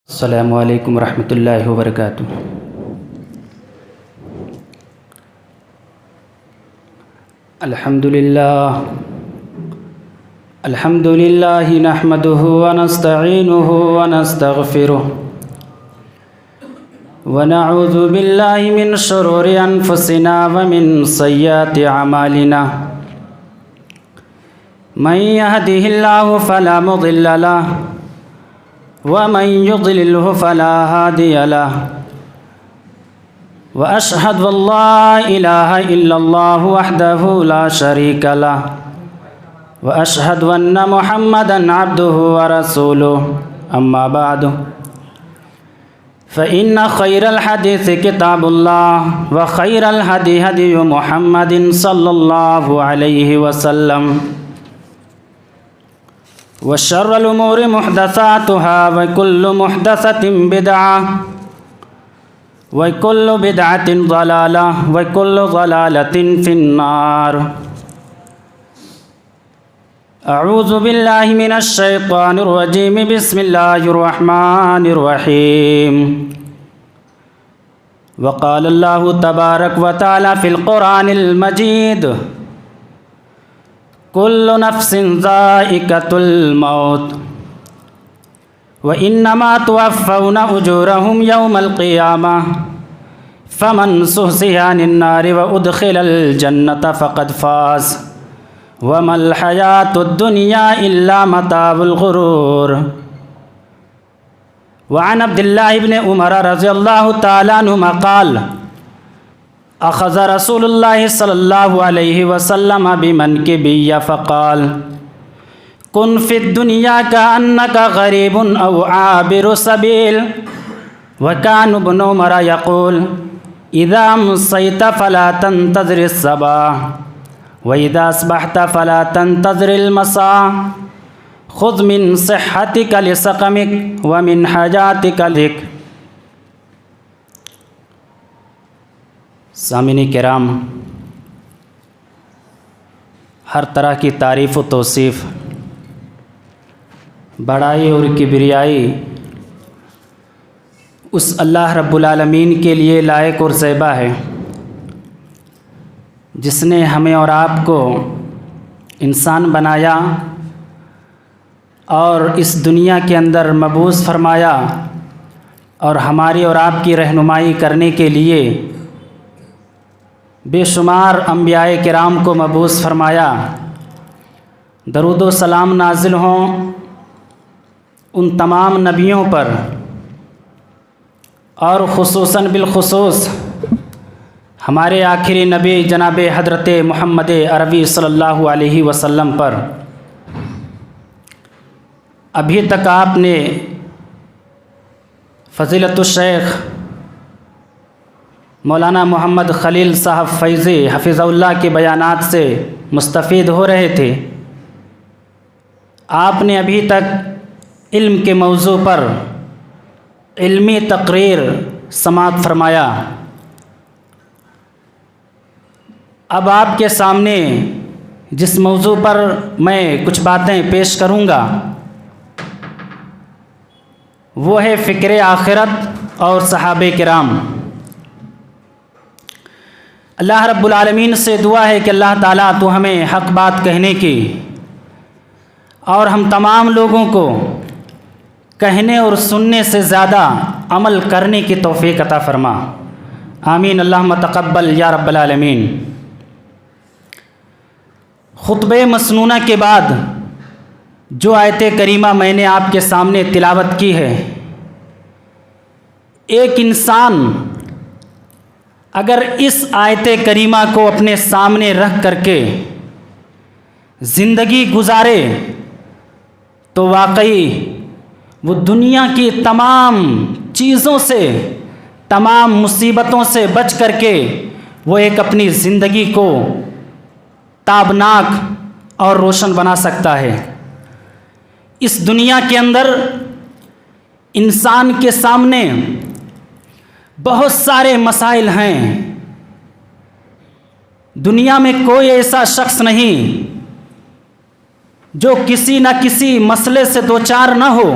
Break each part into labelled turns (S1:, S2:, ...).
S1: अस्सलामु अलैकुम रहमतुल्लाहि व बरकातुहू। अल्हम्दुलिल्लाह नहमदुहु व नस्तईनुहु व नस्तगफिरुहु व नऊज़ु बिल्लाहि मिन शुरूरि अनफुसिना व मिन सय्यिआति अमालिना। मन यहदिहिल्लाहु फला मुदिल्ल लहु व मन युद्लिल्हु फला हादिय लहु व अशहदु अल्ला इलाहा इल्लल्लाहु वहदहु ला शरीका लहु व अशहदु अन्न मुहम्मदन अब्दुहु व रसूलुहु। अम्मा बअदु फ़इन्न खैरल हदीस किताबुल्लाह व खैरल हदी हदी मुहम्मदिन सल्लल्लाहु अलैहि वसल्लम व शर्रल उमूरि मुहदसातुहा व कुल्लु मुहदसतिन बिदअह व कुल्लु बिदअतिन ज़लालह व कुल्लु ज़लालतिन फिन्नार। अऊज़ु बिल्लाहि मिनश शैतानिर रजीम। बिस्मिल्लाहिर रहमानिर रहीम। व क़ाल अल्लाहु तबारक व तआला फ़िल क़ुरानिल मजीद कुल्लु नफ्सिन ज़ाइक़तुल मौत व इन्नमा तुवफ़्फ़ौना उजूरहुम यौमल क़ियामह फ़मन ज़ुहज़िहा अनिन नारि व उदख़िलल जन्नत फ़क़द फ़ाज़ वमल हयातुद दुनिया इल्ला मताउल गुरूर। व अन अब्दुल्लाह इब्न उमर रज़ियल्लाहु तआला अन्हुमा क़ाल अख़ज़ रसूलुल्लाह सल्लल्लाहु अलैहि वसल्लम बिमनकिबी फ़क़ाल कुन फ़िद दुनिया कअन्नका ग़रीबुन औ आबिरु सबील। व कान इब्नु उमर यक़ूल इज़ा अम्सैत फ़ला तंतज़िरिस सबाह व इज़ा अस्बहत फ़ला तंतज़िरिल मसा ख़ुज़ मिन सिह्हतिका लिसक़मिक व मिन हजातिका लिक। सामिनी किराम, हर तरह की तारीफ़ व तौसीफ़, बड़ाई और किबरियाई उस अल्लाह रब्बुल आलमीन के लिए लायक और ज़ैबा है जिसने हमें और आपको इंसान बनाया और इस दुनिया के अंदर मबूस फरमाया और हमारी और आपकी रहनुमाई करने के लिए बेशुमार अंबियाए किराम को मबूस फरमाया। दरूद व सलाम नाजिल हों उन तमाम नबियों पर और ख़ुसूसन बिलख़ुसूस हमारे आखिरी नबी जनाब हज़रत मोहम्मद अरबी सल्लल्लाहु अलैहि वसल्लम पर। अभी तक आपने फ़ज़ीलतुश शेख मौलाना मोहम्मद ख़लील साहब फ़ैज़ी हफ़िज़हुल्लाह के बयानात से मुस्तफ़ीद हो रहे थे। आपने अभी तक इल्म के मौजू पर इल्मी तक़रीर समाअत फरमाया। अब आपके सामने जिस मौजू पर मैं कुछ बातें पेश करूँगा वो है फ़िक्र आखिरत और सहाबे किराम। अल्लाह रब्बुल आलमीन से दुआ है कि अल्लाह ताला तो हमें हक़ बात कहने की और हम तमाम लोगों को कहने और सुनने से ज़्यादा अमल करने की तौफ़ीक़ अता फ़रमा। आमीन अल्लाहुम्मा तक़ब्बल या रब्बल आलमीन। ख़ुतबे मसनूना के बाद जो आयत करीमा मैंने आपके सामने तिलावत की है, एक इंसान अगर इस आयत करीमा को अपने सामने रख करके ज़िंदगी गुजारे तो वाकई वो दुनिया की तमाम चीज़ों से, तमाम मुसीबतों से बच करके वो एक अपनी ज़िंदगी को ताबनाक और रोशन बना सकता है। इस दुनिया के अंदर इंसान के सामने बहुत सारे मसाइल हैं। दुनिया में कोई ऐसा शख्स नहीं जो किसी न किसी मसले से दो चार न हो।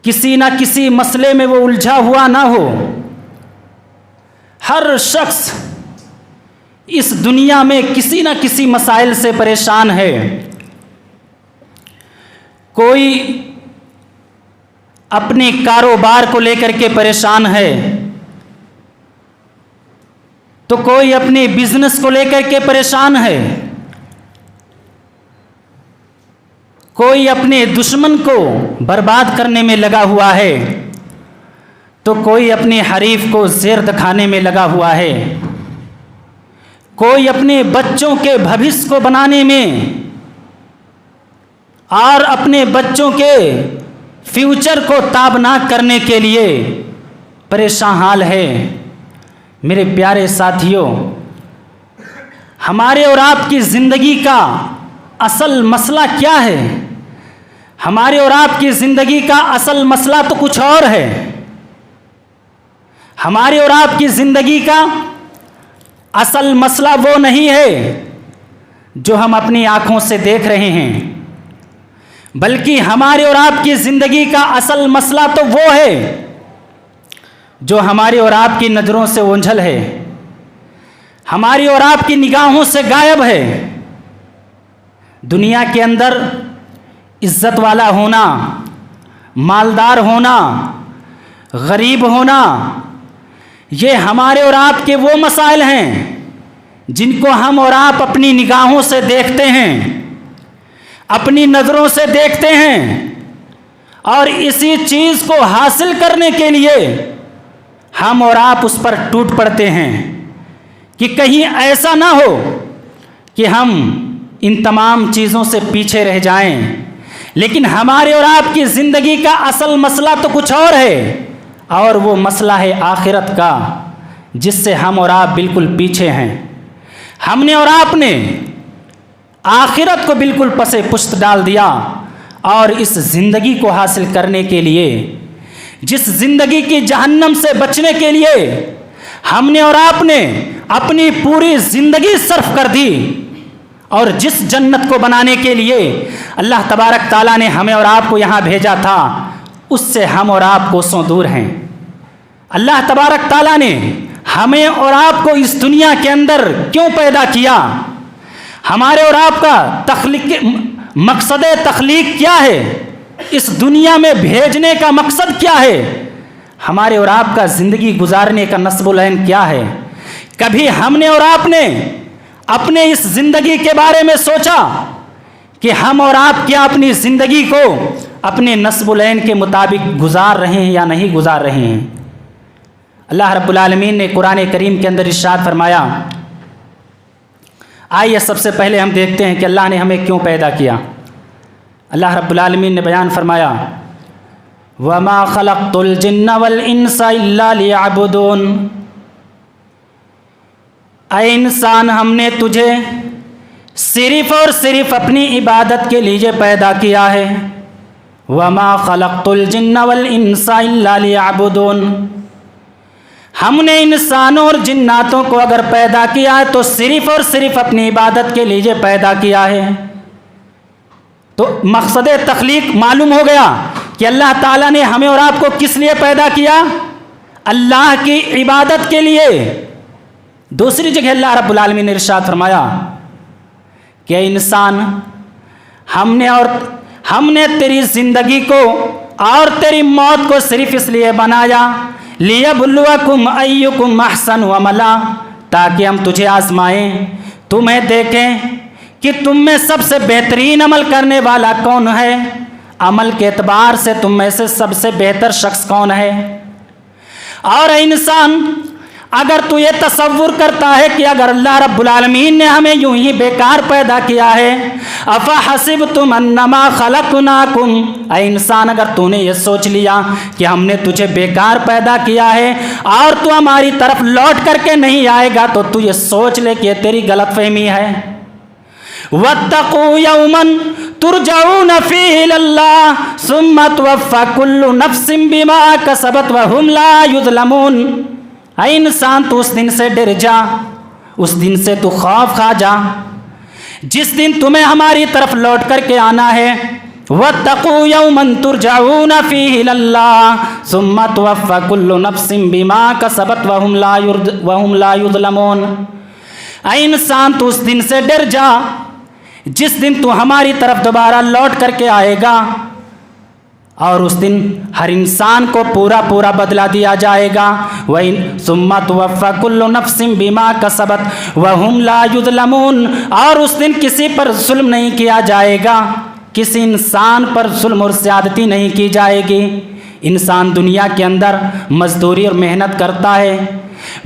S1: किसी ना किसी मसले में वो उलझा हुआ ना हो। हर शख्स इस दुनिया में किसी ना किसी मसाइल से परेशान है। कोई अपने कारोबार को लेकर के परेशान है, तो कोई अपने बिजनेस को लेकर के परेशान है, कोई अपने दुश्मन को बर्बाद करने में लगा हुआ है, तो कोई अपने हरीफ को ज़ेर दिखाने में लगा हुआ है, कोई अपने बच्चों के भविष्य को बनाने में और अपने बच्चों के फ्यूचर को ताबनाक करने के लिए परेशान हाल है। मेरे प्यारे साथियों, हमारे और आपकी ज़िंदगी का असल मसला क्या है? हमारे और आपकी ज़िंदगी का असल मसला तो कुछ और है। हमारे और आपकी ज़िंदगी का असल मसला वो नहीं है जो हम अपनी आँखों से देख रहे हैं, बल्कि हमारे और आपकी ज़िंदगी का असल मसला तो वो है जो हमारी और आपकी नज़रों से ओझल है, हमारी और आपकी निगाहों से गायब है। दुनिया के अंदर इज्जत वाला होना, मालदार होना, गरीब होना, ये हमारे और आपके वो मसाइल हैं जिनको हम और आप अपनी निगाहों से देखते हैं, अपनी नज़रों से देखते हैं, और इसी चीज़ को हासिल करने के लिए हम और आप उस पर टूट पड़ते हैं कि कहीं ऐसा ना हो कि हम इन तमाम चीज़ों से पीछे रह जाएं। लेकिन हमारे और आपकी ज़िंदगी का असल मसला तो कुछ और है, और वो मसला है आखिरत का, जिससे हम और आप बिल्कुल पीछे हैं। हमने और आपने आखिरत को बिल्कुल पसे पुश्त डाल दिया, और इस ज़िंदगी को हासिल करने के लिए, जिस ज़िंदगी की जहन्नम से बचने के लिए हमने और आपने अपनी पूरी ज़िंदगी सर्फ कर दी, और जिस जन्नत को बनाने के लिए अल्लाह तबारक ताला ने हमें और आपको यहाँ भेजा था, उससे हम और आप कोसों दूर हैं। अल्लाह तबारक ताला ने हमें और आपको इस दुनिया के अंदर क्यों पैदा किया? हमारे और आपका मकसद तख्लीक क्या है? इस दुनिया में भेजने का मकसद क्या है? हमारे और आपका ज़िंदगी गुजारने का नस्बुल-ऐन क्या है? कभी हमने और आपने अपने इस ज़िंदगी के बारे में सोचा कि हम और आप क्या अपनी ज़िंदगी को अपने नस्बुल-ऐन के मुताबिक गुजार रहे हैं या नहीं गुजार रहे हैं? अल्लाह रब्बुल आलमीन ने कुरान करीम के अंदर इरशाद फरमाया। आइए सबसे पहले हम देखते हैं कि अल्लाह ने हमें क्यों पैदा किया। अल्लाह रब्बुल आलमीन ने बयान फरमाया, वमा खलक़तुल जिन्ना वल इंसा इल्ला लियअबुदून। ऐ इंसान, हमने तुझे सिर्फ़ और सिर्फ अपनी इबादत के लिए पैदा किया है। वमा खलक़तुल जिन्ना वल इंसा इल्ला लियअबुदून। हमने इंसानों और जिन्नातों को अगर पैदा किया है तो सिर्फ़ और सिर्फ अपनी इबादत के लिए पैदा किया है। तो मकसद तख्लीक मालूम हो गया कि अल्लाह ताला ने हमें और आपको किस लिए पैदा किया? अल्लाह की इबादत के लिए। दूसरी जगह अल्लाह रब्बुल आलमीन ने इरशाद फरमाया कि इंसान, हमने तेरी ज़िंदगी को और तेरी मौत को सिर्फ इसलिए बनाया, लियब्लुवकुम अय्युकुम अहसनु अमला, ताकि हम तुझे आजमाएं, तुम्हें देखें कि तुम में सबसे बेहतरीन अमल करने वाला कौन है, अमल के एतबार से तुम में से सबसे बेहतर शख्स कौन है। और इंसान, अगर तू ये तसव्वुर करता है कि अगर अल्लाह रब्बुल आलमीन ने हमें यूं ही बेकार पैदा किया है, अफ़ा हसिबतुम अन्नमा खलक़नाकुम, ऐ इंसान अगर तूने ये सोच लिया कि हमने तुझे बेकार पैदा किया है और तू हमारी तरफ लौट करके नहीं आएगा, तो तू ये सोच ले कि ये तेरी गलतफहमी है। वत्तक़ू यौमन तुरजऊन फीहि इलल्लाह सुम्मा तुवफ़्फ़ा कुल्लु नफ्सिन बिमा कसबत व हुम ला युज़लमून। ऐ इंसान, तू उस दिन से डर जा, उस दिन से तू खौफ खा जा जिस दिन तुम्हें हमारी तरफ लौट करके आना है, वत्तकू यौमन तुरजऊन फीहि इलल्लाह सुम्मा तुवफ़्फ़ा कुल्लु नफ्सिन बिमा कसबत वहुम ला युज़लमून। ऐ इंसान, तू उस दिन से डर जा जिस दिन तू हमारी तरफ दोबारा लौट करके आएगा, और उस दिन हर इंसान को पूरा पूरा बदला दिया जाएगा। वही सुम्मा तुवफ़्फ़ा कुल्लु नफ्सिन बिमा कसबत वहुम ला युज़लमून। और उस दिन किसी पर जुल्म नहीं किया जाएगा, किसी इंसान पर जुल्म और ज़्यादती नहीं की जाएगी। इंसान दुनिया के अंदर मजदूरी और मेहनत करता है,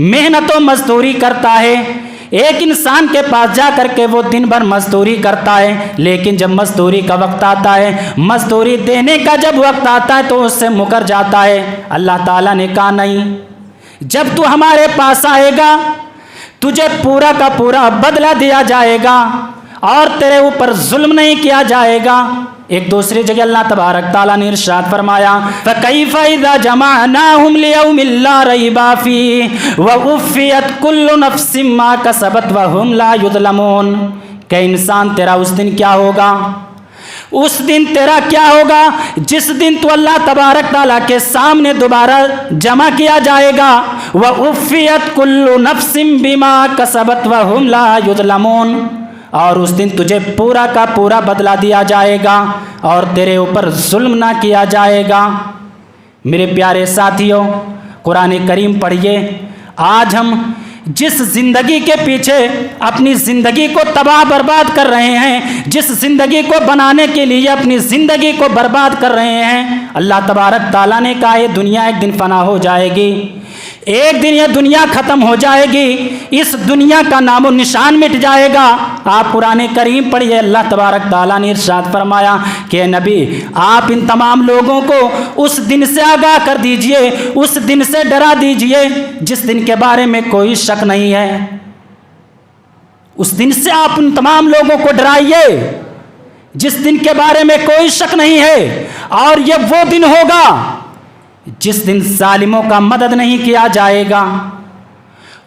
S1: मेहनत और मजदूरी करता है। एक इंसान के पास जा कर के वो दिन भर मजदूरी करता है, लेकिन जब मजदूरी का वक्त आता है, मजदूरी देने का जब वक्त आता है, तो उससे मुकर जाता है। अल्लाह ताला ने कहा नहीं, जब तू हमारे पास आएगा तुझे पूरा का पूरा बदला दिया जाएगा और तेरे ऊपर जुल्म नहीं किया जाएगा। एक दूसरी जगह अल्लाह तबारक ताला ने इरशाद फरमाया, फ़कैफ़ इज़ा जमअनाहुम लियौमिन ला रैब फ़ीहि व उफ़्फ़ियत कुल्लु नफ्सिन मा कसबत व हुम ला युज़लमून। कि इंसान, तेरा उस दिन क्या होगा? उस दिन तेरा क्या होगा जिस दिन तू अल्लाह तबारक ताला के सामने दोबारा जमा किया जाएगा। व उफ़्फ़ियत कुल्लु नफ्सिन बिमा कसबत व हुम ला युज़लमून। और उस दिन तुझे पूरा का पूरा बदला दिया जाएगा और तेरे ऊपर जुल्म ना किया जाएगा। मेरे प्यारे साथियों, कुरान करीम पढ़िए। आज हम जिस ज़िंदगी के पीछे अपनी ज़िंदगी को तबाह बर्बाद कर रहे हैं, जिस ज़िंदगी को बनाने के लिए अपनी ज़िंदगी को बर्बाद कर रहे हैं, अल्लाह तबारक ताला ने कहा ये दुनिया एक दिन फना हो जाएगी, एक दिन यह दुनिया ख़त्म हो जाएगी, इस दुनिया का नामो निशान मिट जाएगा। आप कुरान करीम पढ़िए। अल्लाह तबारक ताला ने इरशाद फरमाया कि नबी, आप इन तमाम लोगों को उस दिन से आगाह कर दीजिए, उस दिन से डरा दीजिए जिस दिन के बारे में कोई शक नहीं है। उस दिन से आप उन तमाम लोगों को डराइए जिस दिन के बारे में कोई शक नहीं है। और ये वो दिन होगा जिस दिन जालिमों का मदद नहीं किया जाएगा।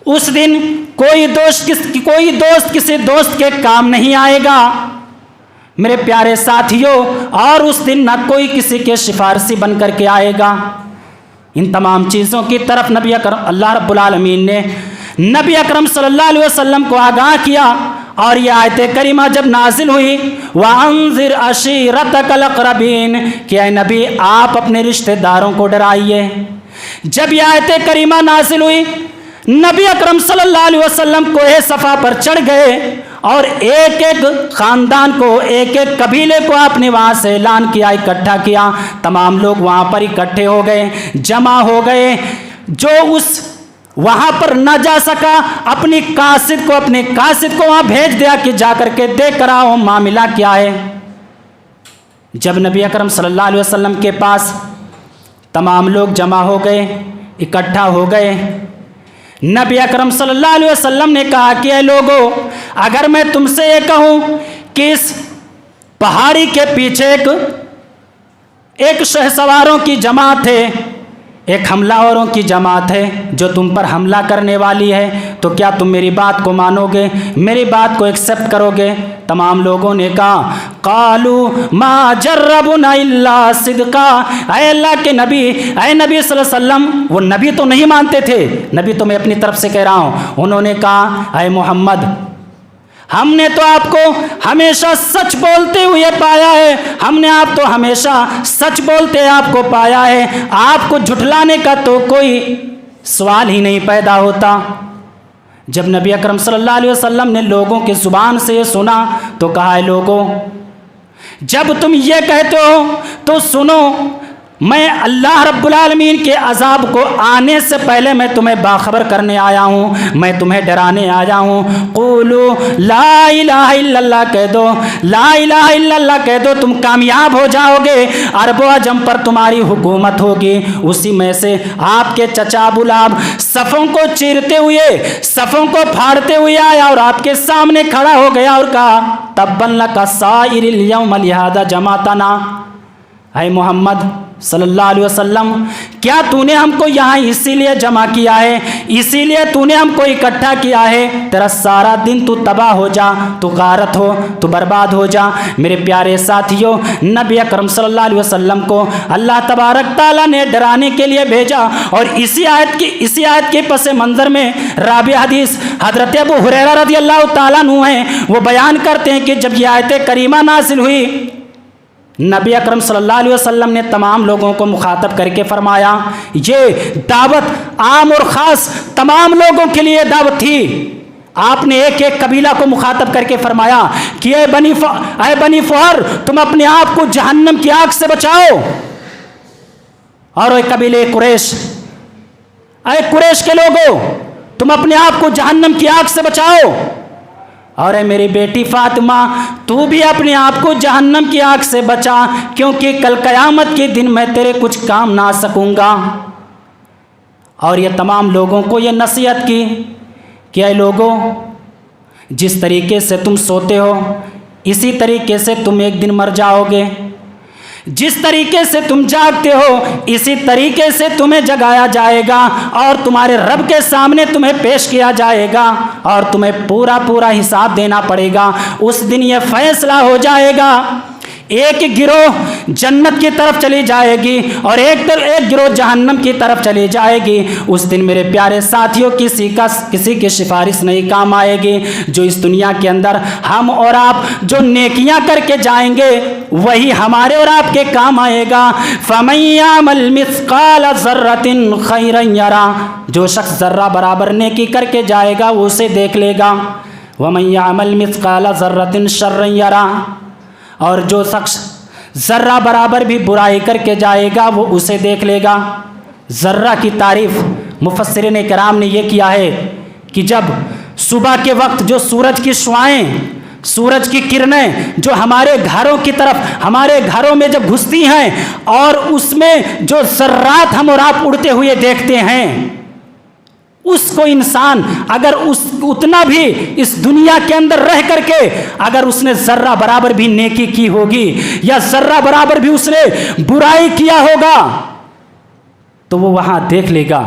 S1: उस दिन कोई दोस्त किसी दोस्त के काम नहीं आएगा मेरे प्यारे साथियों। और उस दिन ना कोई किसी के सिफारशी बन करके आएगा। इन तमाम चीज़ों की तरफ अल्लाह रब्बुल आलमीन ने नबी अकरम सल्लल्लाहु अलैहि वसल्लम को आगाह किया। और यह आयत करीमा जब नाजिल हुई, वअंज़िर अशीरतकल अक़रबीन, कि ऐ नबी आप अपने रिश्तेदारों को डराइए। जब यह आयत करीमा नाजिल हुई, नबी अकरम सल्लल्लाहु अलैहि वसल्लम कोहे सफ़ा पर चढ़ गए और एक एक ख़ानदान को, एक एक कबीले को आपने वहाँ से ऐलान किया, इकट्ठा किया। तमाम लोग वहाँ पर इकट्ठे हो गए, जमा हो गए। जो उस वहाँ पर न जा सका, अपने कासिद को वहाँ भेज दिया कि जाकर के देख कर आओ मामला क्या है। जब नबी अकरम सल्लल्लाहु अलैहि वसल्लम के पास तमाम लोग जमा हो गए, इकट्ठा हो गए, नबी अकरम सल्लल्लाहु अलैहि वसल्लम ने कहा कि ऐ लोगों, अगर मैं तुमसे ये कहूँ कि इस पहाड़ी के पीछे एक शहसवारों की जमात है, एक हमलावरों की जमात है जो तुम पर हमला करने वाली है, तो क्या तुम मेरी बात को मानोगे, मेरी बात को एक्सेप्ट करोगे? तमाम लोगों ने कहा, कालू मा जर्रबुना इल्ला सिद्का। ऐ अल्लाह के नबी, ऐ नबी सल्लल्लाहु अलैहि वसल्लम, वो नबी तो नहीं मानते थे, नबी तो मैं अपनी तरफ से कह रहा हूँ। उन्होंने कहा, ऐ मोहम्मद, हमने तो आपको हमेशा सच बोलते हुए पाया है, हमने आप तो हमेशा सच बोलते आपको पाया है, आपको झुठलाने का तो कोई सवाल ही नहीं पैदा होता। जब नबी अकरम सल्लल्लाहु अलैहि वसल्लम ने लोगों की ज़ुबान से ये सुना तो कहा, है लोगों, जब तुम ये कहते हो तो सुनो, मैं अल्लाह रब्बुल आलमीन के अज़ाब को आने से पहले मैं तुम्हें बाखबर करने आया हूँ, मैं तुम्हें डराने आया हूँ। क़ूलू ला इलाहा इल्लल्लाह कह दो, ला इलाहा इल्लल्लाह कह दो, तुम कामयाब हो जाओगे, अरब अजम पर तुम्हारी हुकूमत होगी। उसी में से आपके चचा अबू लहब सफ़ों को चीरते हुए, सफ़ों को फाड़ते हुए आया और आपके सामने खड़ा हो गया और कहा, तब्बन लका साइरिल यौम लिहाज़ा जमातना। है मोहम्मद, सल्लल्लाहु अलैहि वसल्लम, क्या तूने हमको यहाँ इसीलिए जमा किया है, इसीलिए तूने हमको इकट्ठा किया है, तेरा सारा दिन तू तबाह हो जा, तू गारत हो, तू बर्बाद हो जा। मेरे प्यारे साथियों, नबी अकरम सल्लल्लाहु अलैहि वसल्लम को अल्लाह तबारक ताला ने डराने के लिए भेजा। और इसी आयत के पस मंज़र में रावी हदीस हज़रत अबू हुरैरा रज़ियल्लाहु ताला अन्हु हैं, वो बयान करते हैं कि जब ये आयत करीमा नाज़िल हुई, नबी अकरम सल्लल्लाहु अलैहि वसल्लम ने तमाम लोगों को मुखातब करके फरमाया, ये दावत आम और ख़ास तमाम लोगों के लिए दावत थी। आपने एक एक कबीला को मुखातब करके फरमाया कि ऐ बनी फुहर, तुम अपने आप को जहन्नम की आग से बचाओ। और ऐ कबीले कुरैश, ऐ कुरैश के लोगों, तुम अपने आप को जहन्नम की आग से बचाओ। और ऐ मेरी बेटी फातिमा, तू भी अपने आप को जहन्नम की आग से बचा, क्योंकि कल क़यामत के दिन मैं तेरे कुछ काम ना आ सकूँगा। और ये तमाम लोगों को ये नसीहत की कि ऐ लोगों, जिस तरीके से तुम सोते हो इसी तरीके से तुम एक दिन मर जाओगे, जिस तरीके से तुम जागते हो इसी तरीके से तुम्हें जगाया जाएगा और तुम्हारे रब के सामने तुम्हें पेश किया जाएगा और तुम्हें पूरा पूरा हिसाब देना पड़ेगा। उस दिन यह फैसला हो जाएगा, एक गिरोह जन्नत की तरफ चली जाएगी और एक गिरोह जहन्नम की तरफ चली जाएगी। उस दिन मेरे प्यारे साथियों, किसी की सिफारिश नहीं काम आएगी। जो इस दुनिया के अंदर हम और आप जो नेकियां करके जाएंगे वही हमारे और आपके काम आएगा। फमन यअमल मिस्काल ज़र्रतिन खैरन यरा, जो शख्स ज़र्रा बराबर नेकी करके जाएगा वो उसे देख लेगा। वमन यअमल मिस्काल ज़र्रतिन शर्रन यरा, और जो शख्स ज़र्रा बराबर भी बुराई करके जाएगा वो उसे देख लेगा। ज़र्रा की तारीफ़ मुफस्सिरीन किराम ने ये किया है कि जब सुबह के वक्त जो सूरज की शुआएं, सूरज की किरणें जो हमारे घरों की तरफ, हमारे घरों में जब घुसती हैं और उसमें जो ज़र्रात हम और आप उड़ते हुए देखते हैं, उसको इंसान अगर उतना भी इस दुनिया के अंदर रह करके अगर उसने ज़र्रा बराबर भी नेकी की होगी या ज़र्रा बराबर भी उसने बुराई किया होगा तो वो वहाँ देख लेगा।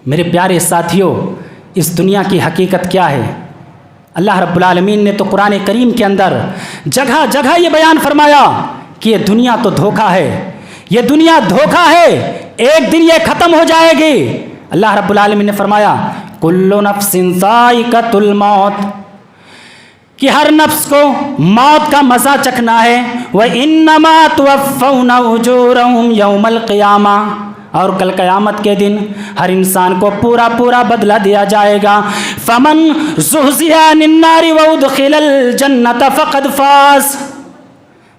S1: मेरे प्यारे साथियों, इस दुनिया की हकीकत क्या है? अल्लाह रब्बुल आलमीन ने तो कुरान करीम के अंदर जगह जगह ये बयान फरमाया कि ये दुनिया तो धोखा है, ये दुनिया धोखा है, एक दिन ये ख़त्म हो जाएगी। अल्लाह रब्बुल आलमीन ने फरमाया कुल्लु नफ्सिन ज़ाइक़तुल मौत, कि हर नफ्स को मौत का मज़ा चखना है। व इन्नमा तुवफ़्फ़ौना उजूरहुम यौमल क़ियामा, और कल क़यामत के दिन हर इंसान को पूरा पूरा बदला दिया जाएगा। फ़मन ज़ुहज़िहा अनिन नारि व उदख़िलल जन्नत फ़क़द फ़ाज़,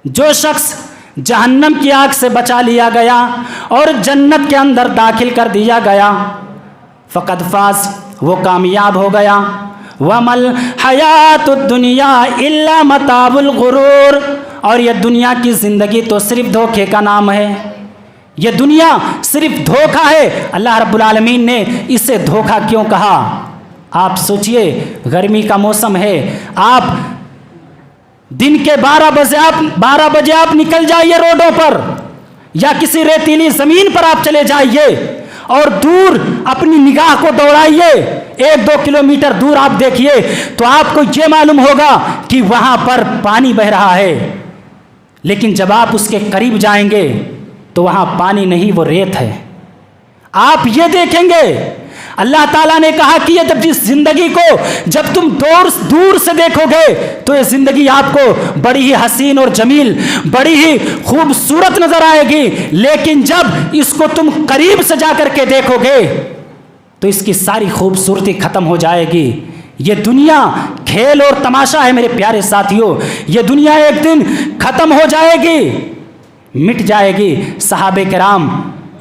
S1: जो शख्स जहन्नम की आग से बचा लिया गया और जन्नत के अंदर दाखिल कर दिया गया, फ़क़द फ़ाज़, वो कामयाब हो गया। वमल हयातुद दुनिया इल्ला मताउल गुरूर, और यह दुनिया की ज़िंदगी तो सिर्फ धोखे का नाम है, यह दुनिया सिर्फ धोखा है। अल्लाह रब्बुल आलमीन ने इसे धोखा क्यों कहा? आप सोचिए, गर्मी का मौसम है, आप दिन के 12 बजे आप निकल जाइए रोडों पर या किसी रेतीली ज़मीन पर आप चले जाइए और दूर अपनी निगाह को दौड़ाइए, 1-2 किलोमीटर दूर आप देखिए तो आपको ये मालूम होगा कि वहाँ पर पानी बह रहा है। लेकिन जब आप उसके करीब जाएंगे तो वहाँ पानी नहीं, वो रेत है। आप ये देखेंगे, अल्लाह ताला ने कहा कि ये जब जिस ज़िंदगी को जब तुम दूर से देखोगे तो ये ज़िंदगी आपको बड़ी ही हसीन और जमील, बड़ी ही खूबसूरत नज़र आएगी, लेकिन जब इसको तुम करीब से जा कर के देखोगे तो इसकी सारी खूबसूरती ख़त्म हो जाएगी। ये दुनिया खेल और तमाशा है मेरे प्यारे साथियों, ये दुनिया एक दिन ख़त्म हो जाएगी, मिट जाएगी। सहाबे किराम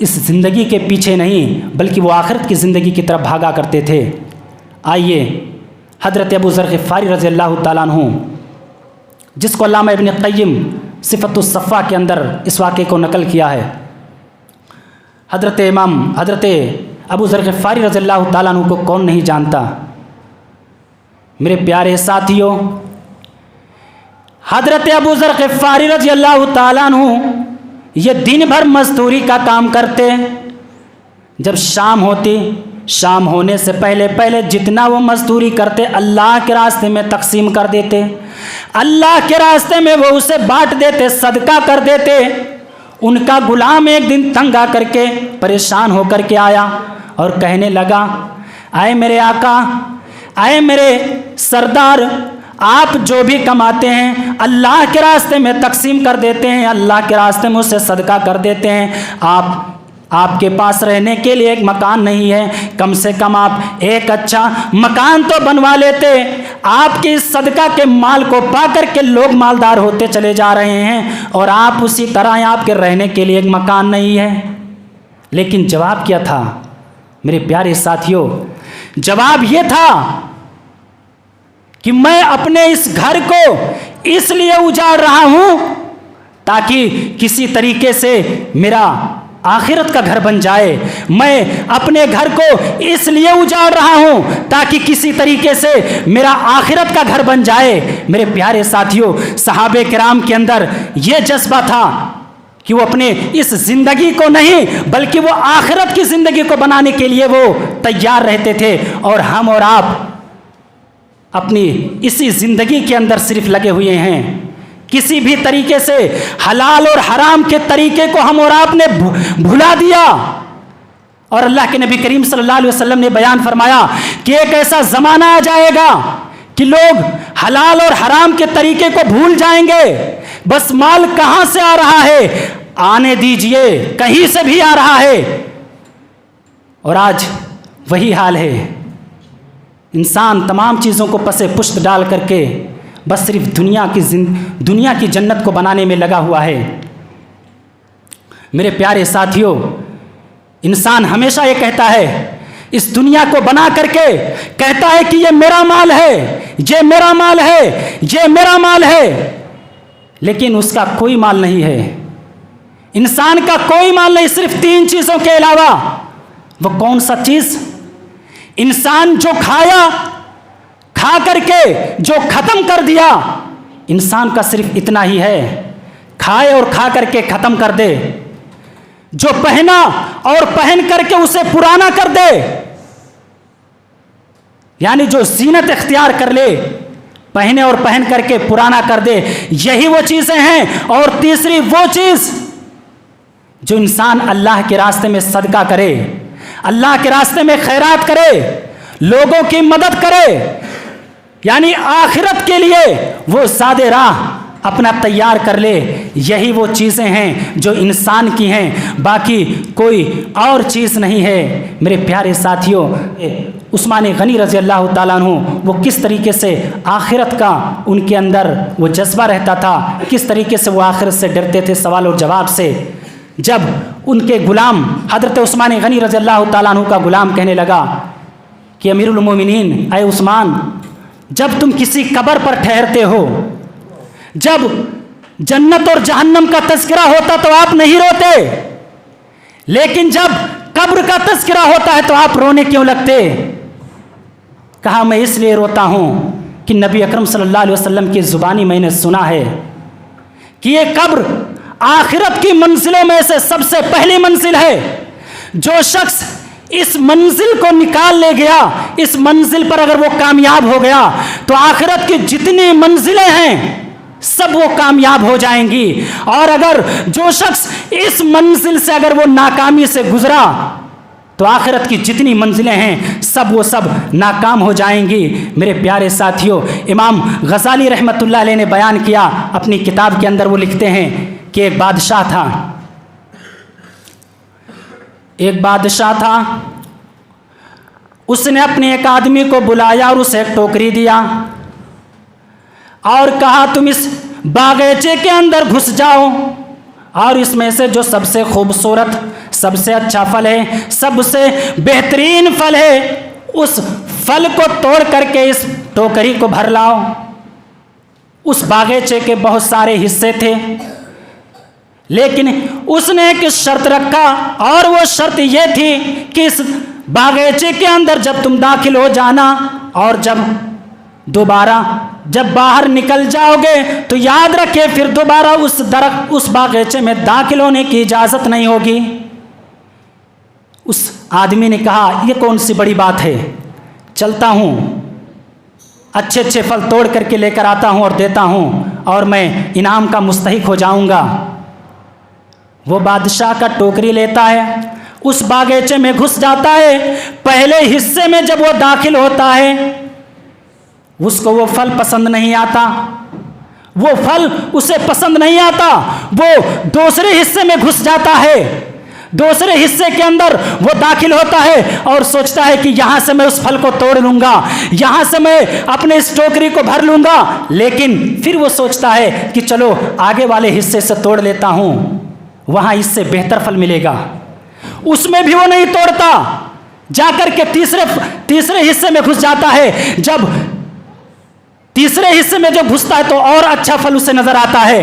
S1: इस ज़िंदगी के पीछे नहीं बल्कि वो आखिरत की ज़िंदगी की तरफ भागा करते थे। आइए हज़रत अबू ज़र ग़िफ़ारी रज़ी अल्लाह ताला अन्हु, जिसको अल्लामा इब्न क़य्यिम सिफ़तुस सफ़ा के अंदर इस वाक़े को नकल किया है। हज़रत अबू ज़र ग़िफ़ारी रज़ी अल्लाह ताला अन्हु को कौन नहीं जानता? मेरे प्यारे साथियों, हज़रत अबू ज़र ग़िफ़ारी रज़ी अल्लाह ताला अन्हु ये दिन भर मजदूरी का काम करते, जब शाम होती, शाम होने से पहले पहले जितना वो मजदूरी करते अल्लाह के रास्ते में तकसीम कर देते, अल्लाह के रास्ते में वो उसे बांट देते, सदका कर देते। उनका गुलाम एक दिन तंग आकर के परेशान होकर के आया और कहने लगा, आए मेरे आका, आए मेरे सरदार, आप जो भी कमाते हैं अल्लाह के रास्ते में तकसीम कर देते हैं, अल्लाह के रास्ते में उसे सदका कर देते हैं। आपके पास रहने के लिए एक मकान नहीं है, कम से कम आप एक अच्छा मकान तो बनवा लेते। आपके इस सदका के माल को पाकर के लोग मालदार होते चले जा रहे हैं और आप उसी तरह आपके रहने के लिए एक मकान नहीं है। लेकिन जवाब क्या था मेरे प्यारे साथियों? जवाब ये था कि मैं अपने इस घर को इसलिए उजाड़ रहा हूं ताकि किसी तरीके से मेरा आखिरत का घर बन जाए। मैं अपने घर को इसलिए उजाड़ रहा हूं ताकि किसी तरीके से मेरा आखिरत का घर बन जाए। मेरे प्यारे साथियों, सहाबे किराम के अंदर यह जज्बा था कि वो अपने इस जिंदगी को नहीं बल्कि वो आखिरत की जिंदगी को बनाने के लिए वो तैयार रहते थे। और हम और आप अपनी इसी जिंदगी के अंदर सिर्फ लगे हुए हैं। किसी भी तरीके से हलाल और हराम के तरीके को हम और आपने भुला दिया। और अल्लाह के नबी करीम सल्लल्लाहु अलैहि वसल्लम ने बयान फरमाया कि एक ऐसा ज़माना आ जाएगा कि लोग हलाल और हराम के तरीके को भूल जाएंगे। बस माल कहां से आ रहा है आने दीजिए, कहीं से भी आ रहा है। और आज वही हाल है। इंसान तमाम चीज़ों को पसे पुष्ट डाल करके बस सिर्फ दुनिया की जन्नत को बनाने में लगा हुआ है। मेरे प्यारे साथियों, इंसान हमेशा ये कहता है, इस दुनिया को बना करके कहता है कि ये मेरा माल है, ये मेरा माल है, ये मेरा माल है, लेकिन उसका कोई माल नहीं है। इंसान का कोई माल नहीं सिर्फ 3 चीज़ों के अलावा। वो कौन सा चीज़? इंसान जो खाया, खा करके जो खत्म कर दिया, इंसान का सिर्फ इतना ही है, खाए और खा करके खत्म कर दे। जो पहना और पहन करके उसे पुराना कर दे, यानी जो जीनत इख्तियार कर ले, पहने और पहन करके पुराना कर दे, यही वो चीजें हैं। और तीसरी वो चीज जो इंसान अल्लाह के रास्ते में सदका करे, अल्लाह के रास्ते में खैरात करे, लोगों की मदद करे, यानी आखिरत के लिए वो सादे राह अपना तैयार कर ले। यही वो चीज़ें हैं जो इंसान की हैं, बाकी कोई और चीज़ नहीं है। मेरे प्यारे साथियों, उस्मान गनी रज़ी अल्लाह ताला अन्हु वो किस तरीके से आखिरत का उनके अंदर वो जज्बा रहता था, किस तरीके से वो आखिरत से डरते थे सवाल और जवाब से। जब उनके गुलाम हज़रत उस्मान गनी रज़ी अल्लाह ताला अन्हु का गुलाम कहने लगा कि अमीरुल मोमिनीन, अय उस्मान, जब तुम किसी कब्र पर ठहरते हो, जब जन्नत और जहन्नम का तज़किरा होता तो आप नहीं रोते, लेकिन जब कब्र का तज़किरा होता है तो आप रोने क्यों लगते? कहा, मैं इसलिए रोता हूं कि नबी अकरम सल्लल्लाहु अलैहि वसल्लम की ज़ुबानी मैंने सुना है कि ये कब्र आखिरत की मंजिलों में से सबसे पहली मंजिल है। जो शख्स इस मंजिल को निकाल ले गया, इस मंजिल पर अगर वो कामयाब हो गया तो आखिरत की जितनी मंजिलें हैं सब वो कामयाब हो जाएंगी। और अगर जो शख्स इस मंजिल से अगर वो नाकामी से गुजरा तो आखिरत की जितनी मंजिलें हैं सब वो सब नाकाम हो जाएंगी। मेरे प्यारे साथियों, इमाम गज़ाली रहमतुल्लाह अलैह ने बयान किया अपनी किताब के अंदर, वो लिखते हैं कि एक बादशाह था, उसने अपने एक आदमी को बुलाया और उसे एक टोकरी दिया और कहा, तुम इस बागीचे के अंदर घुस जाओ और इसमें से जो सबसे खूबसूरत, सबसे अच्छा फल है, सबसे बेहतरीन फल है, उस फल को तोड़ करके इस टोकरी को भर लाओ। उस बागीचे के बहुत सारे हिस्से थे, लेकिन उसने एक शर्त रखा और वो शर्त ये थी कि इस बागीचे के अंदर जब तुम दाखिल हो जाना और जब दोबारा जब बाहर निकल जाओगे तो याद रखिए फिर दोबारा उस बागीचे में दाखिल होने की इजाज़त नहीं होगी। उस आदमी ने कहा ये कौन सी बड़ी बात है, चलता हूँ, अच्छे अच्छे फल तोड़ करके लेकर आता हूँ और देता हूँ और मैं इनाम का मुस्तहिक हो जाऊँगा। वो बादशाह का टोकरी लेता है, उस बागीचे में घुस जाता है। पहले हिस्से में जब वो दाखिल होता है उसको वो फल पसंद नहीं आता, वो फल उसे पसंद नहीं आता। वो दूसरे हिस्से में घुस जाता है, दूसरे हिस्से के अंदर वो दाखिल होता है और सोचता है कि यहाँ से मैं उस फल को तोड़ लूँगा, यहाँ से मैं अपने इस टोकरी को भर लूँगा। लेकिन फिर वो सोचता है कि चलो आगे वाले हिस्से से तोड़ लेता हूँ, वहाँ इससे बेहतर फल मिलेगा। उसमें भी वो नहीं तोड़ता, जाकर के तीसरे हिस्से में घुस जाता है। जब तीसरे हिस्से में जब घुसता है तो और अच्छा फल उसे नजर आता है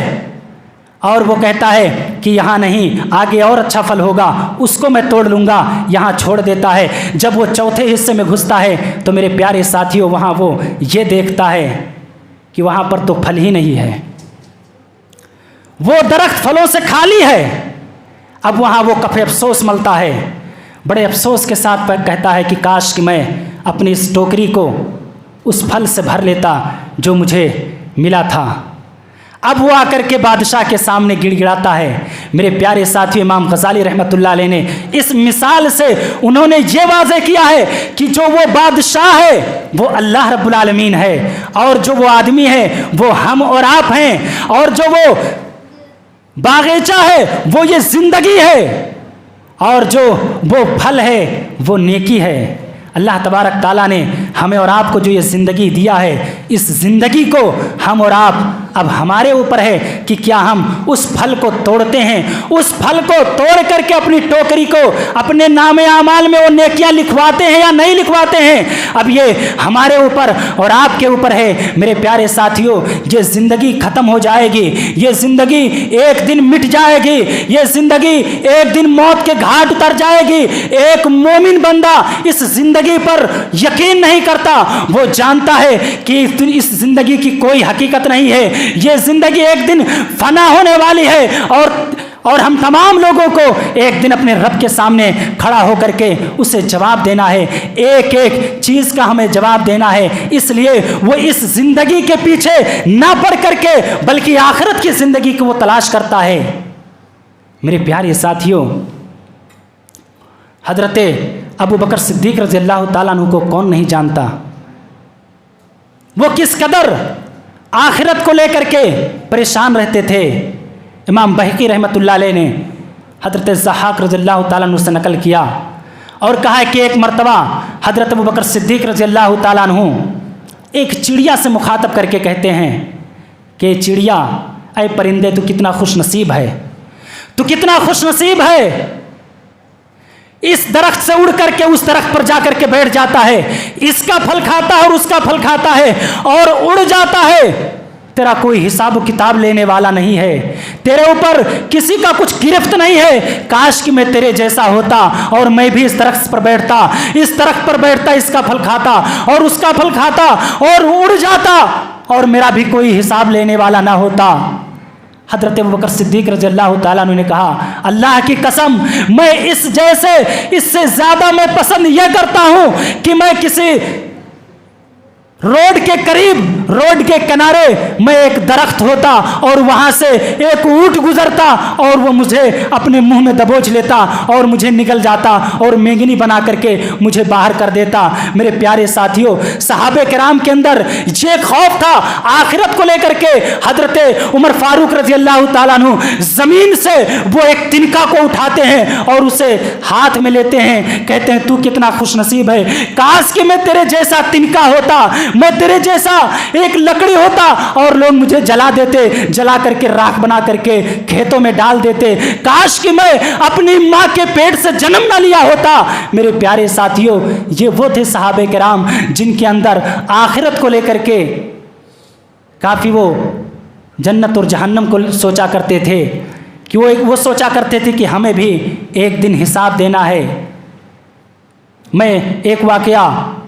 S1: और वो कहता है कि यहाँ नहीं, आगे और अच्छा फल होगा, उसको मैं तोड़ लूँगा, यहाँ छोड़ देता है। जब वो चौथे हिस्से में घुसता है तो मेरे प्यारे साथियों वहाँ वो ये देखता है कि वहाँ पर तो फल ही नहीं है, वो दरख्त फलों से खाली है। अब वहाँ वो काफ़ी अफसोस मलता है, बड़े अफसोस के साथ कहता है कि काश कि मैं अपनी इस टोकरी को उस फल से भर लेता जो मुझे मिला था। अब वो आकर के बादशाह के सामने गिड़गिड़ाता है। मेरे प्यारे साथियों, इमाम गज़ाली रहमतुल्लाह अलैह ने इस मिसाल से उन्होंने ये वाज़े किया है कि जो वो बादशाह है वो अल्लाह रब्बुल आलमीन है और जो वो आदमी है वो हम और आप हैं, और जो वो बागीचा है वो ये ज़िंदगी है, और जो वो फल है वो नेकी है। अल्लाह तबारक ताला ने हमें और आपको जो ये ज़िंदगी दिया है, इस ज़िंदगी को हम और आप, अब हमारे ऊपर है कि क्या हम उस फल को तोड़ते हैं, उस फल को तोड़ करके अपनी टोकरी को अपने नामे आमाल में वो नेकियां लिखवाते हैं या नहीं लिखवाते हैं। अब ये हमारे ऊपर और आपके ऊपर है। मेरे प्यारे साथियों, ये ज़िंदगी ख़त्म हो जाएगी, ये ज़िंदगी एक दिन मिट जाएगी, ये ज़िंदगी एक दिन मौत के घाट उतर जाएगी। एक मोमिन बंदा इस ज़िंदगी पर यकीन नहीं करता, वो जानता है कि इस ज़िंदगी की कोई हकीकत नहीं है, ये ज़िंदगी एक दिन फना होने वाली है और हम तमाम लोगों को एक दिन अपने रब के सामने खड़ा होकर के उसे जवाब देना है, एक एक चीज़ का हमें जवाब देना है। इसलिए वो इस ज़िंदगी के पीछे ना पड़ करके बल्कि आखिरत की ज़िंदगी को वो तलाश करता है। मेरे प्यारे साथियों, हज़रत अबू बकर सिद्दीक़ रज़ियल्लाहु ताला अन्हु को कौन नहीं जानता, वो किस कदर आखिरत को लेकर के परेशान रहते थे। इमाम बहकी रहमतुल्लाह अलैह ने हज़रत ज़हाक रज़ियल्लाहु ताला अन्हु से नकल किया और कहा कि एक मरतबा हज़रत अबू बकर सिद्दीक़ रज़ियल्लाहु ताला अन्हु एक चिड़िया से मुखातब करके कहते हैं कि चिड़िया, ऐ परिंदे, तू कितना खुशनसीब है, तू कितना खुशनसीब है, इस दरख्त से उड़ करके उस दरख्त पर जाकर के बैठ जाता है, इसका फल खाता है और उसका फल खाता है और उड़ जाता है। तेरा कोई हिसाब किताब लेने वाला नहीं है, तेरे ऊपर किसी का कुछ गिरफ्त नहीं है। काश कि मैं तेरे जैसा होता और मैं भी इस दरख्त पर बैठता, इस दरख्त पर बैठता, इसका फल खाता और उसका फल खाता और उड़ जाता और मेरा भी कोई हिसाब लेने वाला ना होता। हज़रत अबू बकर सिद्दीक़ रज़ियल्लाहु ताला अन्हु ने कहा, अल्लाह की कसम, मैं इस जैसे, इससे ज़्यादा मैं पसंद यह करता हूँ कि मैं किसी रोड के करीब, रोड के किनारे मैं एक दरख्त होता और वहाँ से एक ऊँट गुजरता और वो मुझे अपने मुंह में दबोच लेता और मुझे निकल जाता और मेंगनी बना करके मुझे बाहर कर देता। मेरे प्यारे साथियों, सहाबे किराम के अंदर ये खौफ था आखिरत को लेकर के। हज़रत उमर फारूक रज़ियल्लाहु ताला अन्हु ज़मीन से वो एक तिनका को उठाते हैं और उसे हाथ में लेते हैं, कहते हैं तू कितना खुशनसीब है, काश कि मैं तेरे जैसा तिनका होता, मैं तेरे जैसा एक लकड़ी होता और लोग मुझे जला देते, जला करके राख बना करके खेतों में डाल देते। काश कि मैं अपनी माँ के पेट से जन्म ना लिया होता। मेरे प्यारे साथियों, ये वो थे सहाबे किराम जिनके अंदर आखिरत को लेकर के काफ़ी वो जन्नत और जहन्नम को सोचा करते थे, कि वो सोचा करते थे कि हमें भी एक दिन हिसाब देना है। मैं एक वाकया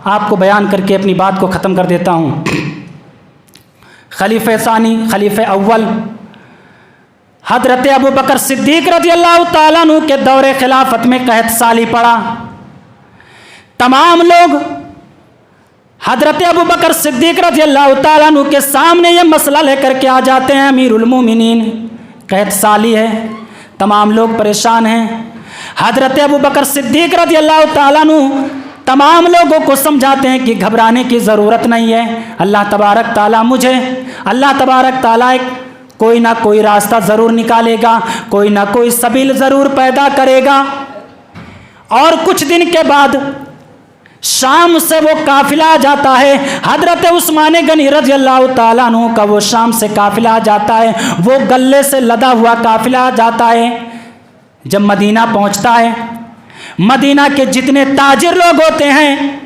S1: आपको बयान करके अपनी बात को ख़त्म कर देता हूँ। खलीफे सानी, खलीफे अव्वल हजरत अबू बकर सिद्दीक रज़ियल्लाहु ताला अन्हु के दौरे खिलाफत में कहत साली पड़ा। तमाम लोग हजरत अबू बकर सिद्दीक रज़ियल्लाहु ताला अन्हु के सामने ये मसला लेकर के आ जाते हैं, अमीरुल मोमिनीन कहत साली है। तमाम लोग परेशान हैं। हजरत अबू बकर सिद्दीक रज़ियल्लाहु ताला अन्हु तमाम लोगों को समझाते हैं कि घबराने की ज़रूरत नहीं है। अल्लाह तबारक ताला अल्लाह तबारक ताला एक कोई ना कोई रास्ता ज़रूर निकालेगा, कोई ना कोई सबील ज़रूर पैदा करेगा। और कुछ दिन के बाद शाम से वो काफिला आ जाता है। हजरत उस्मान गनी रज़ियल्लाहु ताला अन्हु का वो शाम से काफिला आ जाता है। वो गले से लदा हुआ काफिला आ जाता है। जब मदीना पहुंचता है, मदीना के जितने ताजिर लोग होते हैं,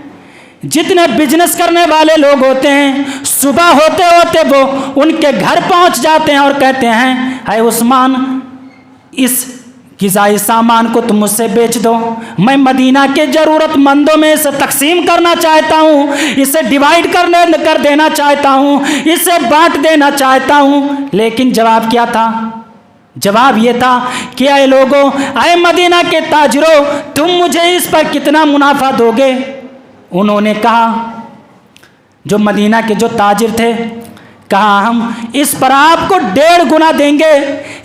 S1: जितने बिजनेस करने वाले लोग होते हैं, सुबह होते होते वो उनके घर पहुंच जाते हैं और कहते हैं, है उस्मान, इस ग़िज़ाई सामान को तुम मुझसे बेच दो, मैं मदीना के ज़रूरतमंदों में इसे तकसीम करना चाहता हूँ, इसे डिवाइड कर देना चाहता हूँ, इसे बांट देना चाहता हूँ। लेकिन जवाब क्या था? जवाब ये था कि अय लोगों, अय मदीना के ताजिरों, तुम मुझे इस पर कितना मुनाफा दोगे? उन्होंने कहा, जो मदीना के जो ताजिर थे, कहा हम इस पर आपको 1.5 गुना देंगे।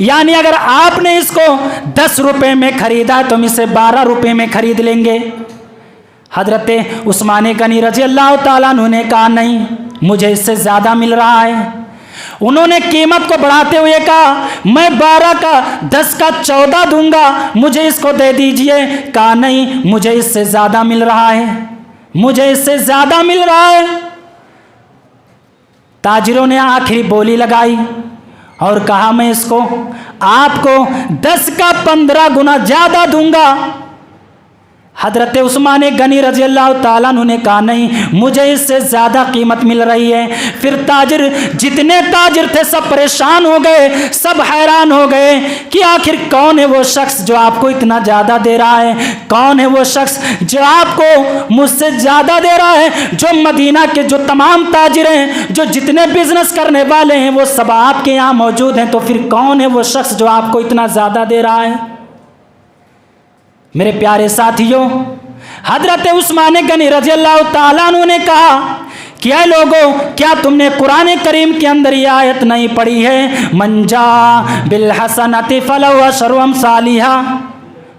S1: यानी अगर आपने इसको 10 रुपये में खरीदा है तो हम इसे 12 रुपये में खरीद लेंगे। हजरत उस्मान गनी रज़ियल्लाहु ताला अन्हु ने कहा, नहीं, मुझे इससे ज़्यादा मिल रहा है। उन्होंने कीमत को बढ़ाते हुए कहा, मैं 12 का 10 का 14 दूंगा, मुझे इसको दे दीजिए। कहा, नहीं, मुझे इससे ज़्यादा मिल रहा है, मुझे इससे ज़्यादा मिल रहा है। ताजिरों ने आखिरी बोली लगाई और कहा, मैं इसको आपको 10 का 15 गुना ज़्यादा दूंगा। हजरत उस्मान गनी रज़ियल्लाहु ताला अन्हु ने कहा, नहीं, मुझे इससे ज़्यादा कीमत मिल रही है। फिर ताजिर, जितने ताजिर थे, सब परेशान हो गए, सब हैरान हो गए कि आखिर कौन है वो शख्स जो आपको इतना ज़्यादा दे रहा है? कौन है वो शख्स जो आपको मुझसे ज़्यादा दे रहा है? जो मदीना के जो तमाम ताजिर हैं, जो जितने बिजनेस करने वाले हैं, वो सब आपके यहाँ मौजूद हैं, तो फिर कौन है वो शख्स जो आपको इतना ज़्यादा दे रहा है? मेरे प्यारे साथियों, हजरत उस्मान गनी रज़ियल्लाहु ताला अन्हु ने कहा कि ऐ लोगों, क्या तुमने कुरान करीम के अंदर ये आयत नहीं पढ़ी है, मंजा बिल हसनति फलहु अशरु अम्सालिहा,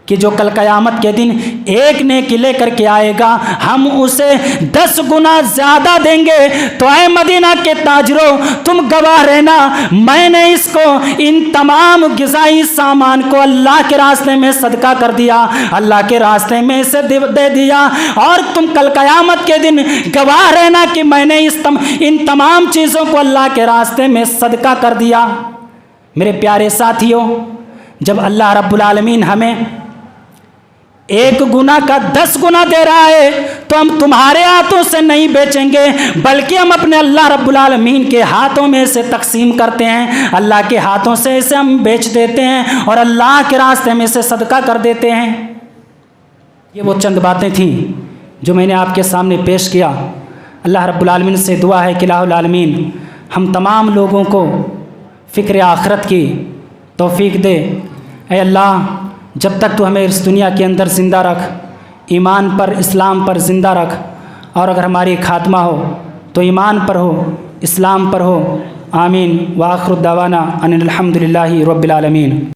S1: कि जो कल क़यामत के दिन एक नेकी लेकर के आएगा, हम उसे 10 गुना ज़्यादा देंगे। तो ऐ मदीना के ताजरों, तुम गवाह रहना, मैंने इसको, इन तमाम ग़िज़ाई सामान को अल्लाह के रास्ते में सदका कर दिया, अल्लाह के रास्ते में इसे दे दिया। और तुम कल क़यामत के दिन गवाह रहना कि मैंने इन तमाम चीज़ों को अल्लाह के रास्ते में सदका कर दिया। मेरे प्यारे साथियों, जब अल्लाह रब्बुल आलमीन हमें 1 गुना का 10 गुना दे रहा है, तो हम तुम्हारे हाथों से नहीं बेचेंगे, बल्कि हम अपने अल्लाह रब्बुल आलमीन के हाथों में इसे तकसीम करते हैं, अल्लाह के हाथों से इसे हम बेच देते हैं और अल्लाह के रास्ते में इसे सदका कर देते हैं। ये वो चंद बातें थीं जो मैंने आपके सामने पेश किया। अल्लाह रब्बुल आलमीन से दुआ है कि इलाहुल आलमीन हम तमाम लोगों को फ़िक्र आखिरत की तौफीक दे। ऐ अल्लाह, जब तक तू हमें इस दुनिया के अंदर ज़िंदा रख, ईमान पर, इस्लाम पर ज़िंदा रख, और अगर हमारी खात्मा हो तो ईमान पर हो, इस्लाम पर हो। आमीन। व आखिरु दावाना अनिल हम्दुलिल्लाहि रब्बिल आलमीन।